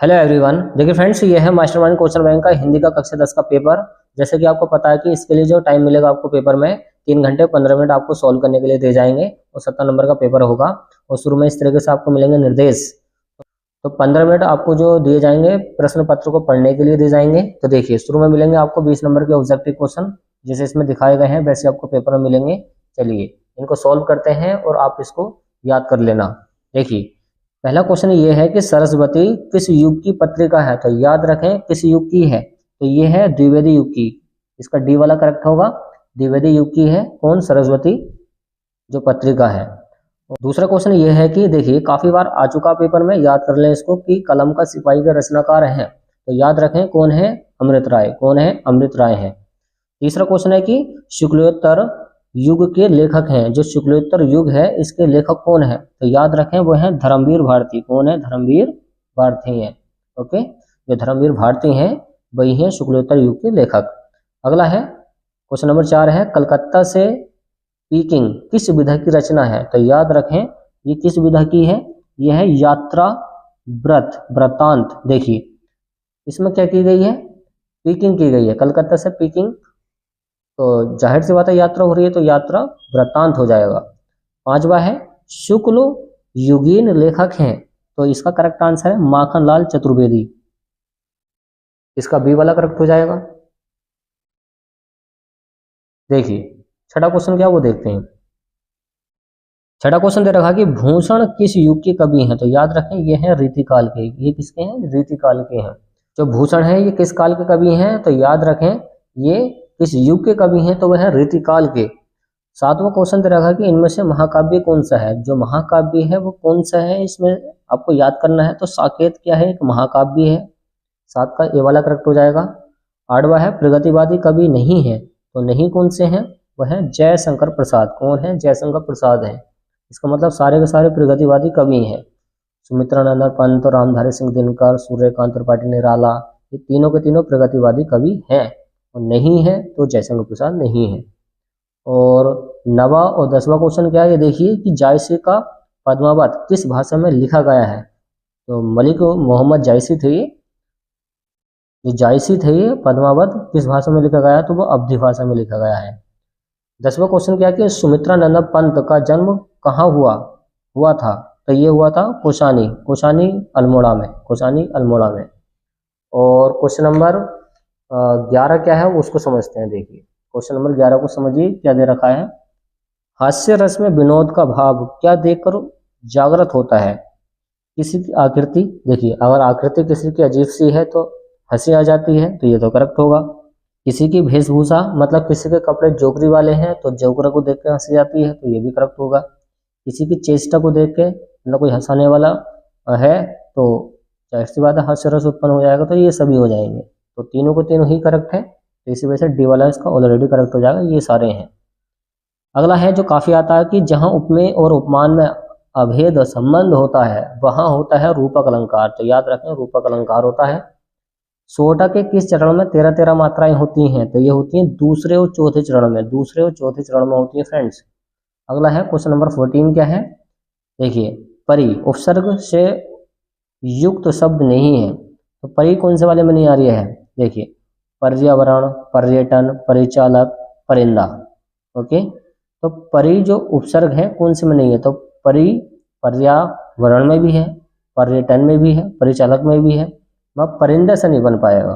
Hello everyone. देखिए friends, ये है मास्टरमाइंड क्वेश्चन बैंक का हिंदी का कक्षा 10 का पेपर। जैसे कि आपको पता है कि इसके लिए जो टाइम मिलेगा आपको पेपर में 3 घंटे 15 मिनट आपको सॉल्व करने के लिए दे जाएंगे और 70 नंबर का पेपर होगा। और शुरू में इस तरीके से आपको मिलेंगे निर्देश। तो 15 मिनट आपको जो दिए जाएंगे प्रश्न पत्र को पढ़ने के लिए दिए जाएंगे। तो देखिए शुरू में मिलेंगे आपको 20 नंबर के ऑब्जेक्टिव क्वेश्चन, जैसे इसमें दिखाए गए हैं वैसे आपको पेपर में मिलेंगे। चलिए इनको सॉल्व करते हैं और आप इसको याद कर लेना। देखिए पहला क्वेश्चन ये है कि सरस्वती किस युग की पत्रिका है। तो याद रखें किस युग की है, तो ये है द्विवेदी युग की। इसका डी वाला करेक्ट होगा। द्विवेदी युग की है कौन, सरस्वती जो पत्रिका है। दूसरा क्वेश्चन ये है कि देखिए काफी बार आ चुका पेपर में, याद कर लें इसको कि कलम का सिपाही के रचनाकार हैं। तो याद रखें कौन है, अमृत राय। कौन है, अमृत राय है। तीसरा क्वेश्चन है कि शुक्लोत्तर युग के लेखक हैं। जो शुक्लोत्तर युग है इसके लेखक कौन है, तो याद रखें वो है धर्मवीर भारती। कौन है, धर्मवीर भारती हैं। ओके, जो धर्मवीर भारती हैं वही हैं शुक्लोत्तर युग के लेखक। अगला है क्वेश्चन नंबर 4 है कलकत्ता से पीकिंग किस विधा की रचना है। तो याद रखें ये किस विधा की है, यह है यात्रा व्रत वृतांत। देखिए इसमें क्या की गई है, पीकिंग की गई है, कलकत्ता से पीकिंग। तो जाहिर सी बात है यात्रा हो रही है तो यात्रा वृत्तांत हो जाएगा। पांचवा है शुक्ल युगीन लेखक हैं। तो इसका करेक्ट आंसर है माखनलाल चतुर्वेदी। इसका बी वाला करेक्ट हो जाएगा। देखिए छठा क्वेश्चन क्या वो देखते हैं। छठा क्वेश्चन दे रखा कि भूषण किस युग के कवि हैं। तो याद रखें ये हैं रीतिकाल के। ये किसके हैं, रीतिकाल के हैं। जो भूषण है ये किस काल के कवि हैं, तो याद रखें ये किस युग के कवि हैं, तो वह है रीतिकाल के। सातवां क्वेश्चन दे रखा कि इनमें से महाकाव्य कौन सा है। जो महाकाव्य है वो कौन सा है, इसमें आपको याद करना है। तो साकेत क्या है, एक महाकाव्य है। 7 का ए वाला करेक्ट हो जाएगा। 8वां है प्रगतिवादी कवि नहीं है। तो नहीं कौन से हैं, वह है जयशंकर प्रसाद। कौन है, जयशंकर प्रसाद है। इसका मतलब सारे के सारे प्रगतिवादी कवि हैं। सुमित्रानंद पंत, रामधारी सिंह दिनकर, सूर्यकांत त्रिपाठी निराला, ये तीनों के तीनों प्रगतिवादी कवि हैं। और नहीं है तो जयशंकर प्रसाद नहीं है। और 9वां और 10वां क्वेश्चन क्या है, ये देखिए कि जायसी का पद्मावत किस भाषा में लिखा गया है। तो मलिक मोहम्मद जायसी थे ये, जो जायसी थे ये पद्मावत किस भाषा में लिखा गया है, तो वो अवधी भाषा में लिखा गया है। 10वां क्वेश्चन क्या है कि सुमित्रानंद पंत का जन्म कहाँ हुआ हुआ था। तो ये हुआ था कोशानी, कोशानी अल्मोड़ा में, कोशानी अल्मोड़ा में। और क्वेश्चन नंबर 11 क्या है उसको समझते हैं। देखिए क्वेश्चन नंबर 11 को समझिए क्या दे रखा है। हास्य रस में विनोद का भाव क्या देखकर जागृत होता है। किसी की आकृति, देखिए अगर आकृति किसी की अजीब सी है तो हंसी आ जाती है, तो ये तो करेक्ट होगा। किसी की वेशभूषा, मतलब किसी के कपड़े जोकरी वाले हैं तो जोकरा को देख के हंसी आती है, तो ये भी करेक्ट होगा। किसी की चेष्टा को देख के, मतलब कोई हंसाने वाला है तो जाहिर सी बात है हास्य रस उत्पन्न हो जाएगा। तो ये सभी हो जाएंगे, तो तीनों को तीनों ही करेक्ट है। तो इसी वजह से डी वाला इसका ऑलरेडी करेक्ट हो जाएगा, ये सारे हैं। अगला है जो काफी आता है कि जहां उपमेय और उपमान में अभेद संबंध होता है वहां होता है रूपक अलंकार। तो याद रखें रूपक अलंकार होता है। सोटा के किस चरण में 13-13 मात्राएं होती हैं। तो ये होती हैं दूसरे और चौथे चरण में, दूसरे और चौथे चरण में होती है फ्रेंड्स। अगला है क्वेश्चन नंबर 14 क्या है। देखिए परि उपसर्ग से युक्त शब्द नहीं है। तो परि कौन से वाले में नहीं आ रही है, देखिए पर्यावरण, पर्यटन, परिचालक, परिंदा। ओके, तो परि जो उपसर्ग है कौन से में नहीं है, तो परि पर्यावरण में भी है, पर्यटन में भी है, परिचालक में भी है, वह परिंदा से नहीं बन पाएगा।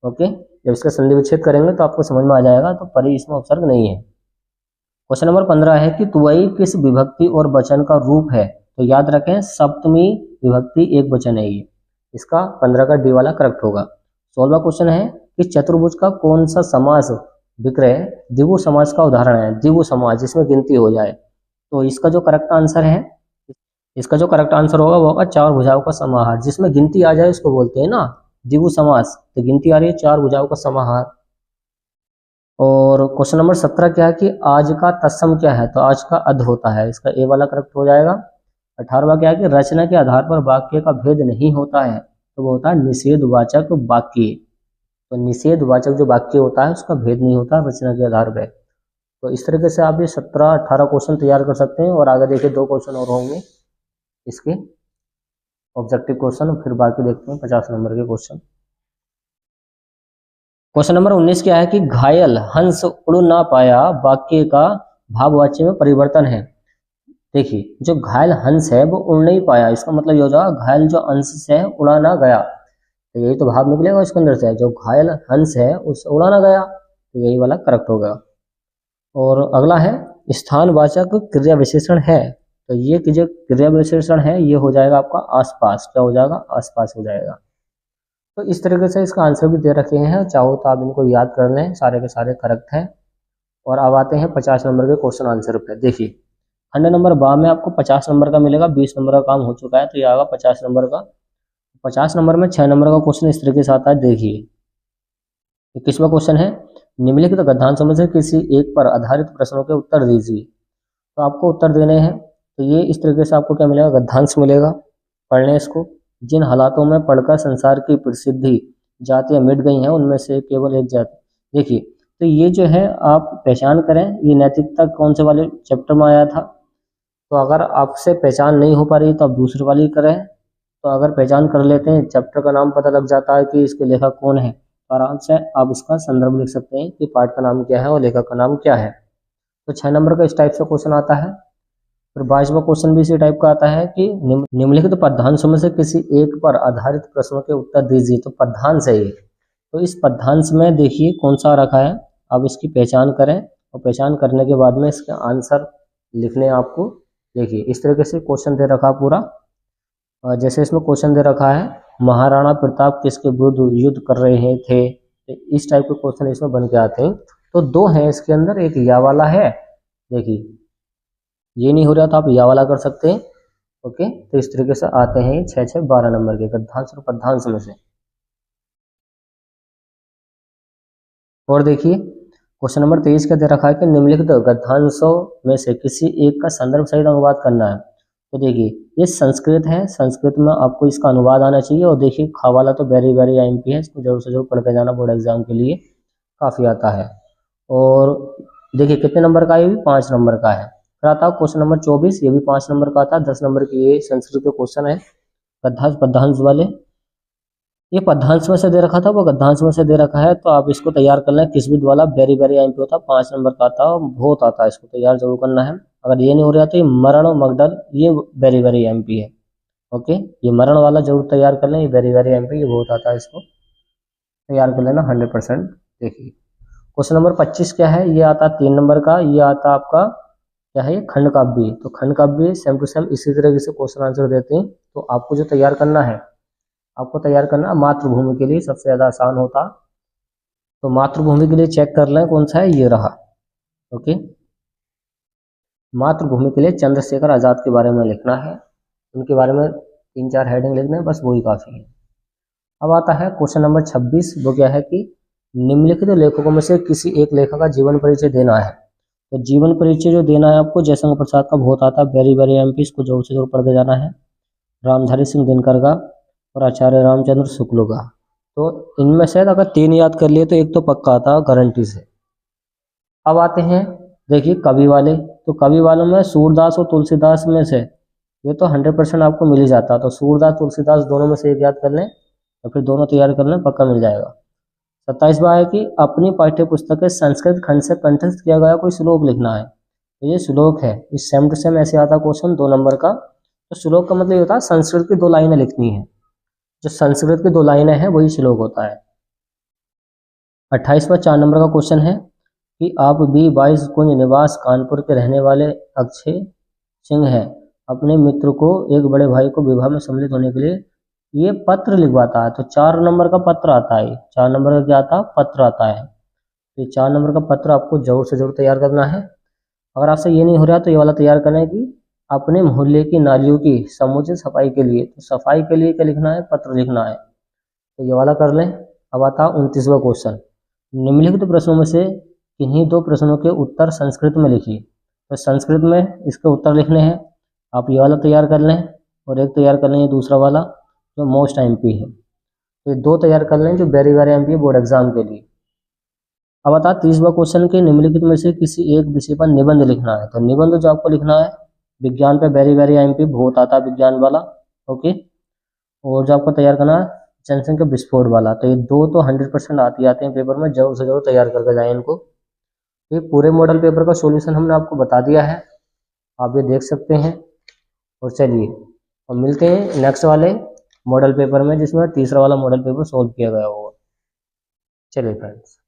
ओके, जब इसका संधि विच्छेद करेंगे तो आपको समझ में आ जाएगा। तो परि इसमें उपसर्ग नहीं है। क्वेश्चन नंबर 15 है कि तुवई किस विभक्ति और वचन का रूप है। तो याद रखें सप्तमी विभक्ति एक वचन है ये। इसका 15 का डी वाला करेक्ट होगा। 16वां क्वेश्चन है कि चतुर्भुज का कौन सा समास विक्रय द्विगु समास का उदाहरण है। द्विगु समास जिसमें गिनती हो जाए। तो इसका जो करेक्ट आंसर है, इसका जो करेक्ट आंसर होगा वो होगा चार भुजाओं का समाहार। जिसमें गिनती आ जाए इसको बोलते हैं ना द्विगु समास। तो गिनती आ रही है, चार भुजाओं का समाहार। और क्वेश्चन नंबर 17 क्या है कि आज का तत्सम क्या है। तो आज का अध होता है, इसका ए वाला करेक्ट हो जाएगा। 18वां क्या है कि रचना के आधार पर वाक्य का भेद नहीं होता है। तो वो होता है निषेधवाचक वाक्य। तो निषेधवाचक जो वाक्य होता है उसका भेद नहीं होता रचना के आधार पर। तो इस तरीके से आप ये 17-18 क्वेश्चन तैयार कर सकते हैं। और आगे देखिए 2 क्वेश्चन और होंगे इसके। ऑब्जेक्टिव क्वेश्चन, फिर बाकी देखते हैं 50 नंबर के क्वेश्चन। क्वेश्चन नंबर 19 क्या है कि घायल हंस उड़ ना पाया वाक्य का भाववाच्य में परिवर्तन है। देखिए जो घायल हंस है वो उड़ नहीं पाया, इसका मतलब ये हो जाएगा घायल जो हंस है उड़ा ना गया, तो यही तो भाव निकलेगा इसके अंदर से, जो घायल हंस है उससे उड़ा ना गया, तो यही वाला करेक्ट हो गया। और अगला है स्थानवाचक क्रिया विशेषण है, तो ये कि जो क्रिया विशेषण है ये हो जाएगा आपका आसपास, क्या हो जाएगा, आसपास हो जाएगा। तो इस तरीके से इसका आंसर भी दे रखे हैं, चाहो तो आप इनको याद कर लें, सारे के सारे करेक्ट हैं। और अब आते हैं 50 नंबर के क्वेश्चन आंसर पे। देखिए खंड नंबर 12 में आपको 50 नंबर का मिलेगा, 20 नंबर का काम हो चुका है, तो ये आएगा 50 नंबर का। 50 नंबर में 6 नंबर का क्वेश्चन इस तरीके से आता है। देखिए 21वां क्वेश्चन है निम्नलिखित गद्यांशों में से किसी एक पर आधारित प्रश्नों के उत्तर दीजिए। तो आपको उत्तर देने हैं, तो ये इस तरीके से आपको क्या मिलेगा, गद्यांश मिलेगा। पढ़ लें इसको। जिन हालातों में पढ़कर संसार की प्रसिद्धि जातियां मिट गई हैं उनमें से केवल एक जाति। देखिए तो ये जो है आप पहचान करें, ये नैतिकता कौन से वाले चैप्टर में आया था, तो अगर आपसे पहचान नहीं हो पा रही तो आप दूसरे वाली करें, तो अगर पहचान कर लेते हैं, चैप्टर का नाम पता लग जाता है कि इसके लेखक कौन है, तो आराम से आप इसका संदर्भ लिख सकते हैं कि पाठ का नाम क्या है और लेखक का नाम क्या है। तो 6 नंबर का इस टाइप से क्वेश्चन आता है। फिर 22वां क्वेश्चन भी इसी टाइप का आता है कि निम्नलिखित पद्यांशों में से किसी एक पर आधारित प्रश्नों के उत्तर दीजिए। तो पद्यांश है ये, तो इस पद्यांश में देखिए कौन सा रखा है, आप इसकी पहचान करें और पहचान करने के बाद में इसके आंसर लिखने आपको। देखिए इस तरीके से क्वेश्चन दे रखा पूरा, जैसे इसमें क्वेश्चन दे रखा है महाराणा प्रताप किसके विरुद्ध युद्ध कर रहे थे, इस टाइप के क्वेश्चन इसमें बन के आते हैं। तो दो हैं इसके अंदर, एक या वाला है, देखिए ये नहीं हो रहा तो आप या वाला कर सकते हैं। ओके, तो इस तरीके से आते हैं 6 6 12 नंबर के गद्यांश और पद्यांश में से। और देखिए क्वेश्चन नंबर 23 का दे रखा है कि निम्नलिखित गद्यांशों में से किसी एक का संदर्भ सहित अनुवाद करना है। तो देखिए ये संस्कृत है, संस्कृत में आपको इसका अनुवाद आना चाहिए। और देखिए खा वाला तो वेरी वेरी एमपी है, इसको जरूर से जरूर पढ़ के जाना, बोर्ड एग्जाम के लिए काफ़ी आता है। और देखिए कितने नंबर का है, ये भी 5 नंबर का है। फिर आता है क्वेश्चन नंबर 24, ये भी 5 नंबर का आता है। 10 नंबर की ये संस्कृत के क्वेश्चन है गद्यांश पद्यांश वाले। ये पद्यांश में से दे रखा था, वो गद्यांश में से दे रखा है, तो आप इसको तैयार कर लें। किसविद वाला वेरी वेरी एमपी होता है, 5 नंबर का आता है, बहुत आता है, इसको तैयार जरूर करना है। अगर ये नहीं हो रहा तो ये मरण और मगडल, ये वेरी वेरी एमपी है। ओके, ये मरण वाला जरूर तैयार कर लें, ये वेरी वेरी एमपी, ये बहुत आता है, इसको तैयार कर लेना 100%। देखिए क्वेश्चन नंबर 25 क्या है, ये आता है 3 नंबर का, ये आता आपका क्या है, खंड काव्य। तो खंड काव्य सेम टू सेम इसी तरीके से क्वेश्चन आंसर देते हैं। तो आपको जो तैयार करना है, आपको तैयार करना मातृभूमि के लिए सबसे ज़्यादा आसान होता, तो मातृभूमि के लिए चेक कर लें कौन सा है, ये रहा। ओके, मातृभूमि के लिए चंद्रशेखर आज़ाद के बारे में लिखना है, उनके बारे में 3 4 हेडिंग लिखना है, बस वही काफ़ी है। अब आता है क्वेश्चन नंबर 26, वो क्या है कि निम्नलिखित लेखकों में से किसी एक लेखक का जीवन परिचय देना है। तो जीवन परिचय जो देना है आपको, जयशंकर प्रसाद का बहुत आता है, वेरी वेरी एमपी, इसको जोर से जोर पढ़ के जाना है। रामधारी सिंह दिनकर का और आचार्य रामचंद्र शुक्ल का। तो इनमें से अगर 3 याद कर लिए तो एक तो पक्का आता है गारंटी से। अब आते हैं देखिए कवि वाले, तो कवि वालों में सूरदास और तुलसीदास में से ये तो 100% आपको मिल ही जाता, तो सूरदास तुलसीदास दोनों में से एक याद कर लें या फिर दोनों तैयार कर लें, पक्का मिल जाएगा। 27वां है कि अपनी पाठ्य पुस्तक के संस्कृत खंड से कंठस्थ किया गया कोई श्लोक लिखना है। तो ये श्लोक है, इस सेम टू सेम ऐसे आता क्वेश्चन 2 नंबर का। तो श्लोक का मतलब ये होता है संस्कृत की 2 लाइनें लिखनी है, जो संस्कृत की 2 लाइनें हैं वही श्लोक होता है। 28वां 4 नंबर का क्वेश्चन है कि आप B22 कुंज निवास कानपुर के रहने वाले अक्षय सिंह हैं, अपने मित्र को एक बड़े भाई को विवाह में सम्मिलित होने के लिए ये पत्र लिखवाता है। तो 4 नंबर का पत्र आता है, 4 नंबर का क्या आता है, पत्र आता है। तो 4 नंबर का पत्र आपको जरूर से जरूर तैयार करना है। अगर आपसे ये नहीं हो रहा तो ये वाला तैयार करना है कि अपने मोहल्ले की नालियों की समुचित सफाई के लिए, तो सफाई के लिए क्या लिखना है, पत्र लिखना है, तो ये वाला कर लें। अब आता 29वां क्वेश्चन, निम्नलिखित प्रश्नों में से किन्हीं 2 प्रश्नों के उत्तर संस्कृत में लिखिए। तो संस्कृत में इसके उत्तर लिखने हैं, आप ये वाला तैयार कर लें और एक तैयार कर लें ये दूसरा वाला जो मोस्ट एमपी है। तो ये 2 तैयार कर लें जो very very MP board exam के लिए। अब आता 30वां क्वेश्चन के निम्नलिखित में से किसी एक विषय पर निबंध लिखना है। तो निबंध जो आपको लिखना है विज्ञान पे वेरी वेरी एमपी बहुत आता है विज्ञान वाला। ओके, और जो आपको तैयार करना है जनसंख्या विस्फोट वाला, तो ये दो तो 100% आते हैं पेपर में, जरूर से जरूर तैयार करके जाएं इनको। तो ये पूरे मॉडल पेपर का सॉल्यूशन हमने आपको बता दिया है, आप ये देख सकते हैं। और चलिए अब मिलते हैं नेक्स्ट वाले मॉडल पेपर में, जिसमें तीसरा वाला मॉडल पेपर सॉल्व किया गया होगा। चलिए फ्रेंड्स।